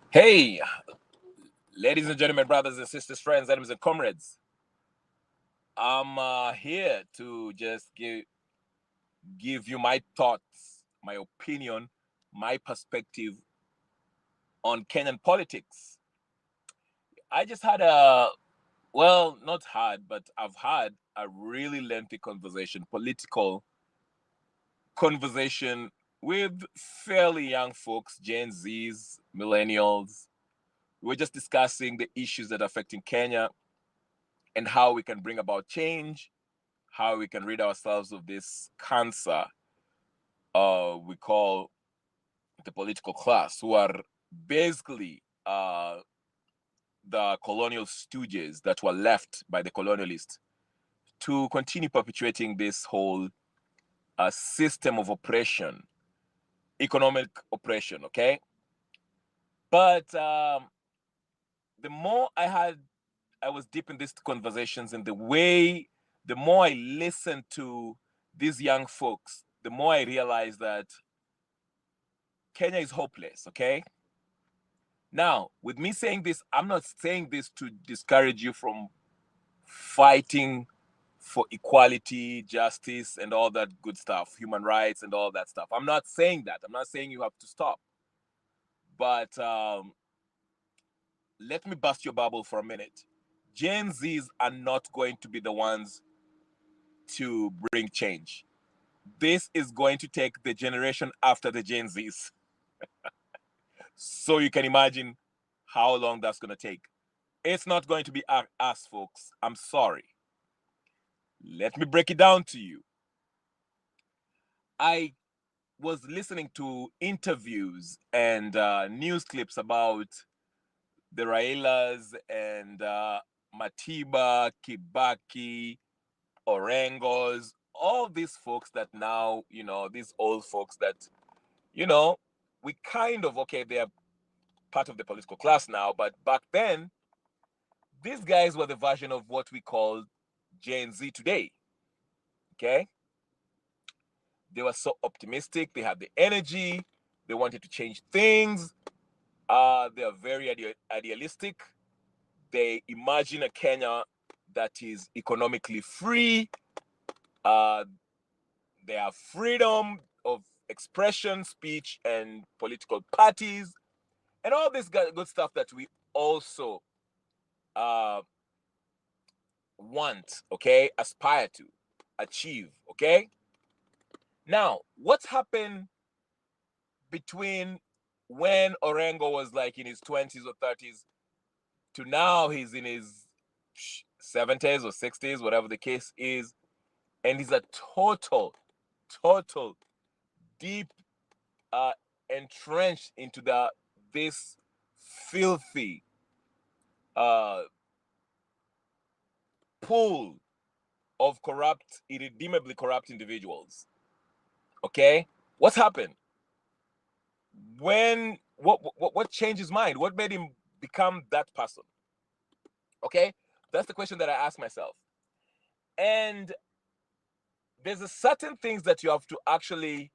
Hey, ladies and gentlemen, brothers and sisters, friends, enemies and comrades. I'm here to just give you my thoughts, my opinion, my perspective on Kenyan politics. I just had not had, but I've had a really lengthy conversation, political conversation with fairly young folks, Gen Zs, millennials. We're just discussing the issues that are affecting Kenya and how we can bring about change, how we can rid ourselves of this cancer we call the political class, who are basically the colonial stooges that were left by the colonialists to continue perpetuating this whole system of oppression, economic oppression, okay? But the more I was deep in these conversations, and the more I listened to these young folks, the more I realized that Kenya is hopeless, okay? Now, with me saying this, I'm not saying this to discourage you from fighting for equality, justice, and all that good stuff, human rights, and all that stuff. I'm not saying that. I'm not saying you have to stop. But let me bust your bubble for a minute. Gen Zs are not going to be the ones to bring change. This is going to take the generation after the Gen Zs. So you can imagine how long that's going to take. It's not going to be us, folks. I'm sorry. Let me break it down to you. I was listening to interviews and news clips about the Railas and Matiba, Kibaki, Orengos, all these folks that now, these old folks that, you know, we kind of, okay, they're part of the political class now, but back then, these guys were the version of what we call Gen Z today. Okay? They were so optimistic. They had the energy. They wanted to change things. They are very idealistic. They imagine a Kenya that is economically free. Uh, they have freedom of expression, speech, and political parties, and all this good stuff that we also uh, want, okay, aspire to achieve, okay? Now, what's happened between when Orengo was like in his 20s or 30s to now he's in his 70s or 60s, whatever the case is, and he's a total deep entrenched into this filthy uh, pool of irredeemably corrupt individuals. Okay, what's happened? What changed his mind? What made him become that person? Okay, that's the question that I ask myself. And there's a certain things that you have to actually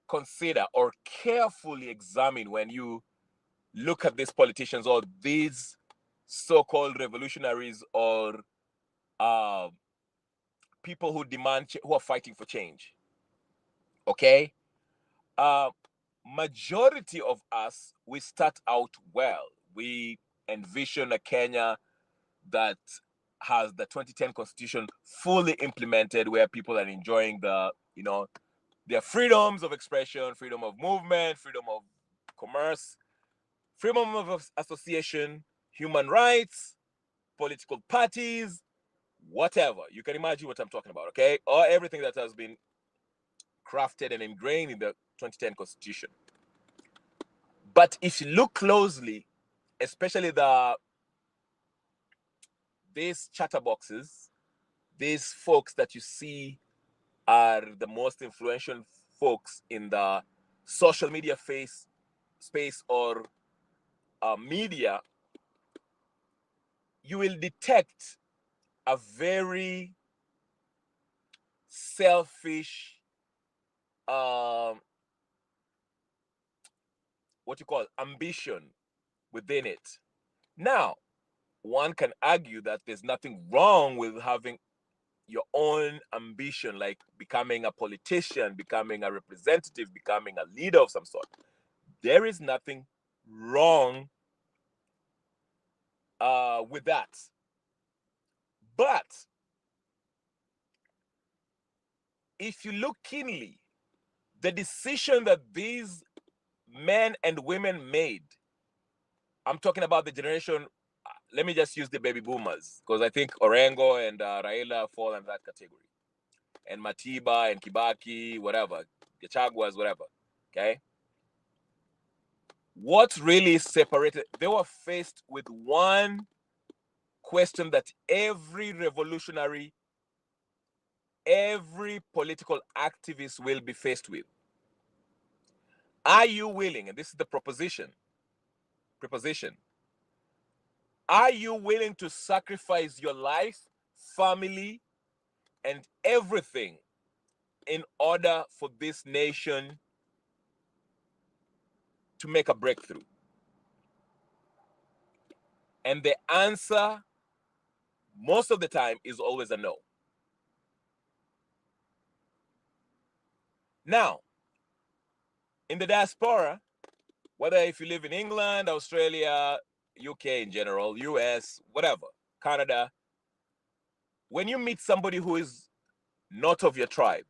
consider or carefully examine when you look at these politicians or these so-called revolutionaries or uh, people who who are fighting for change. Okay, uh, majority of us, we start out well. We envision a Kenya that has the 2010 constitution fully implemented, where people are enjoying their freedoms of expression, freedom of movement, freedom of commerce, freedom of association, human rights, political parties, whatever. You can imagine what I'm talking about, okay? Or everything that has been crafted and ingrained in the 2010 constitution. But if you look closely, especially these chatterboxes, these folks that you see are the most influential folks in the social media space or media, you will detect a very selfish, um, what you call ambition within it. Now, one can argue that there's nothing wrong with having your own ambition, like becoming a politician, becoming a representative, becoming a leader of some sort. There is nothing wrong with that. But if you look keenly, the decision that these men and women made, I'm talking about the generation, let me just use the baby boomers, because I think Orengo and Raila fall in that category. And Matiba and Kibaki, whatever, Gachaguas, whatever, okay? What really separated, they were faced with one question that every revolutionary, every political activist will be faced with. Are you willing, and this is the preposition, are you willing to sacrifice your life, family, and everything in order for this nation to make a breakthrough? And the answer, most of the time, is always a no. Now, in the diaspora, whether if you live in England, Australia, UK in general, US, whatever, Canada, when you meet somebody who is not of your tribe,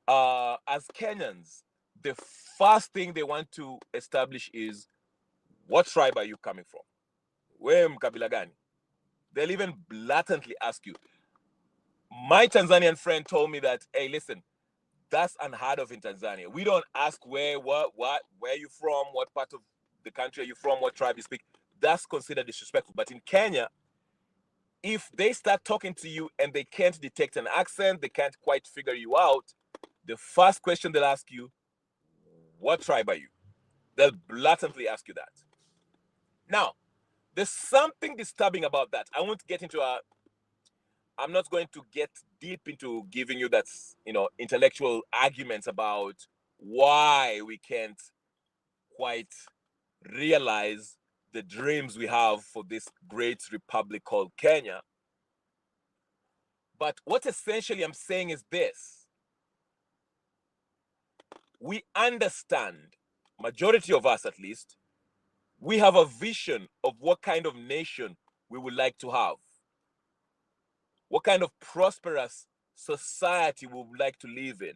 as Kenyans, the first thing they want to establish is, what tribe are you coming from? Where mkabila gani? They'll even blatantly ask you. My Tanzanian friend told me that, hey, listen, that's unheard of in Tanzania. We don't ask where you from, what part of the country are you from, what tribe you speak. That's considered disrespectful. But in Kenya, if they start talking to you and they can't detect an accent, they can't quite figure you out, the first question they'll ask you, what tribe are you? They'll blatantly ask you that. Now, there's something disturbing about that. I won't get into I'm not going to get deep into giving you that, intellectual arguments about why we can't quite realize the dreams we have for this great republic called Kenya. But what essentially I'm saying is this. We understand, majority of us at least, we have a vision of what kind of nation we would like to have. What kind of prosperous society we would like to live in.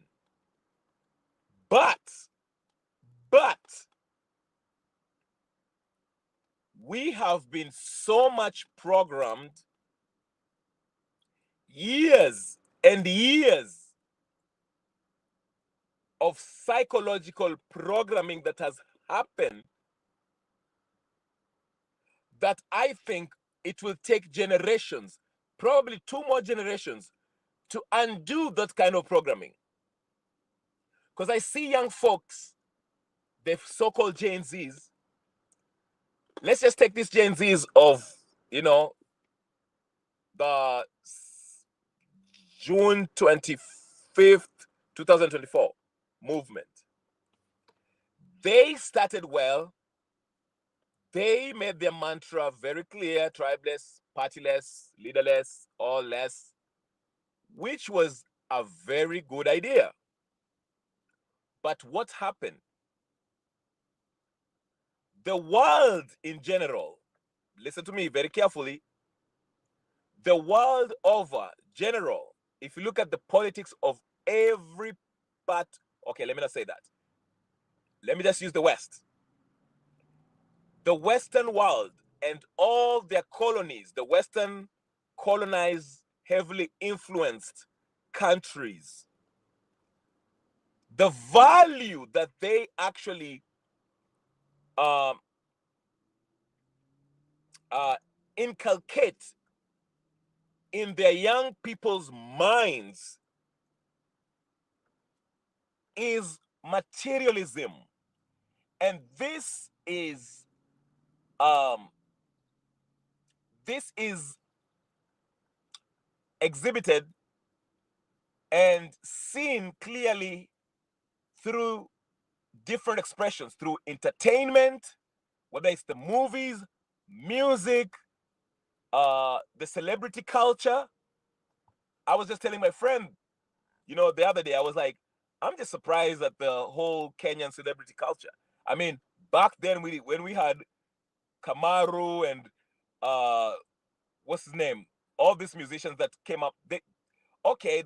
But we have been so much programmed, years and years of psychological programming that has happened, that I think it will take generations, probably 2 more generations, to undo that kind of programming. Because I see young folks, the so-called Gen Zs. Let's just take these Gen Zs of, the June 25th, 2024 movement. They started well. They made their mantra very clear: tribeless, partyless, leaderless, or less, which was a very good idea. But what happened? The world in general, listen to me very carefully, the world over, general, if you look at the politics of every part, okay, let me not say that. Let me just use the West. The Western world and all their colonies, the Western colonized, heavily influenced countries, the value that they actually inculcate in their young people's minds is materialism. And this is exhibited and seen clearly through different expressions through entertainment, whether it's the movies, music, the celebrity culture. I was just telling my friend, the other day, I was like, I'm just surprised at the whole Kenyan celebrity culture. I mean, back then when we had Kamaru and what's his name, all these musicians that came up, they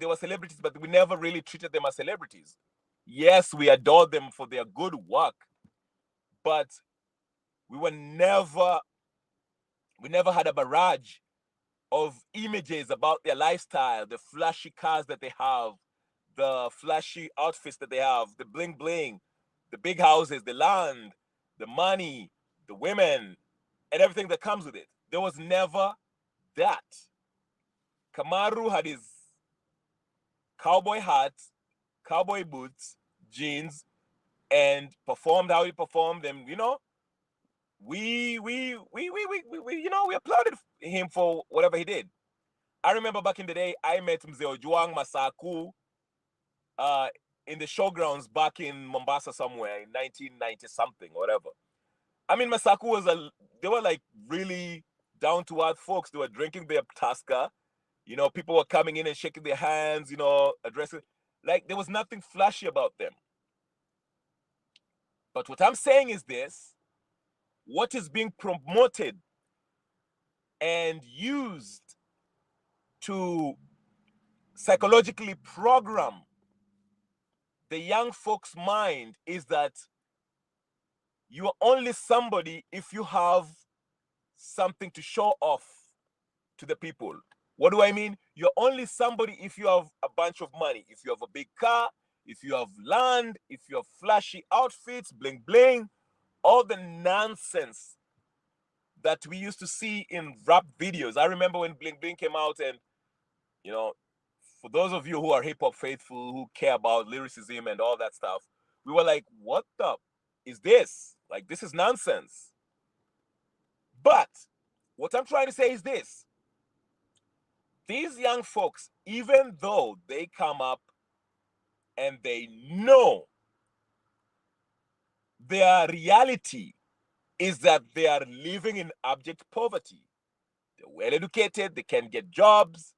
were celebrities, but we never really treated them as celebrities. Yes, we adored them for their good work, but we never had a barrage of images about their lifestyle, the flashy cars that they have, the flashy outfits that they have, the bling bling, the big houses, the land, the money, the women, and everything that comes with it. There was never that. Kamaru had his cowboy hat, cowboy boots, jeans, and performed how he performed. And we applauded him for whatever he did. I remember back in the day, I met Mzee Ojwang Masaku in the showgrounds back in Mombasa somewhere in 1990 something, whatever. I mean, Masaku they were like really down to earth folks. They were drinking their Tusker. People were coming in and shaking their hands, addressing. Like, there was nothing flashy about them. But what I'm saying is this: what is being promoted and used to psychologically program the young folks' mind is that you are only somebody if you have something to show off to the people. What do I mean? You're only somebody if you have a bunch of money, if you have a big car, if you have land, if you have flashy outfits, bling bling, all the nonsense that we used to see in rap videos. I remember when Bling Bling came out, and for those of you who are hip-hop faithful, who care about lyricism and all that stuff, we were like, what the is this? Like, this is nonsense. But what I'm trying to say is this: these young folks, even though they come up and they know their reality is that they are living in abject poverty, they're well educated, they can get jobs,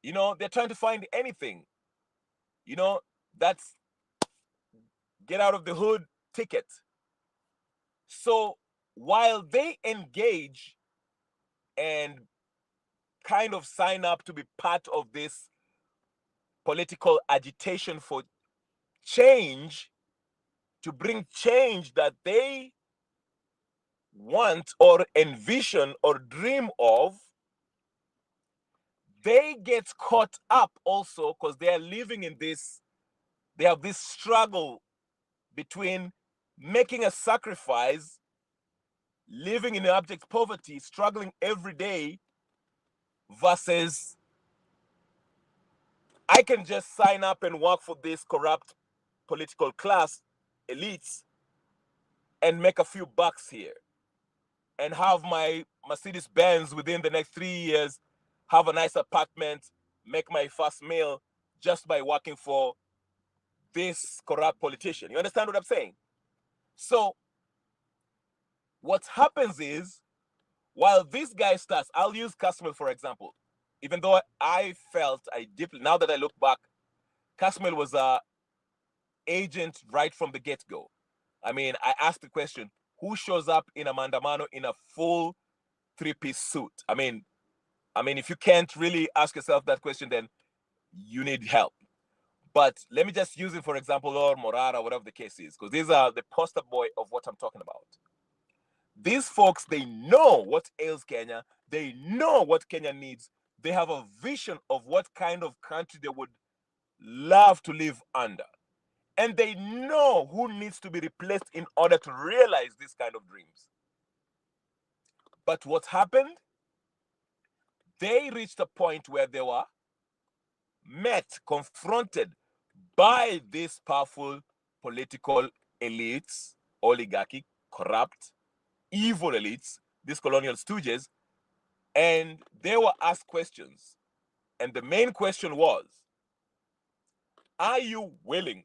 they're trying to find anything, that's get out of the hood ticket. So while they engage and kind of sign up to be part of this political agitation for change, to bring change that they want or envision or dream of, they get caught up also because they are living in this, they have this struggle between making a sacrifice, living in abject poverty, struggling every day, versus I can just sign up and work for this corrupt political class, elites, and make a few bucks here and have my Mercedes Benz within the next 3 years, have a nice apartment, make my first meal just by working for this corrupt politician. You understand what I'm saying? So what happens is, while this guy starts, I'll use Kasmil for example, even though I felt now that I look back, Kasmil was a agent right from the get-go. I mean, I asked the question, who shows up in a Mandamano in a full three-piece suit? I mean, if you can't really ask yourself that question, then you need help. But let me just use it for example, or Morara, whatever the case is, because these are the poster boy of what I'm talking about. These folks, they know what ails Kenya. They know what Kenya needs. They have a vision of what kind of country they would love to live under. And they know who needs to be replaced in order to realize these kind of dreams. But what happened? They reached a point where they were confronted by these powerful political elites, oligarchic, corrupt, evil elites, these colonial stooges, and they were asked questions. And the main question was, are you willing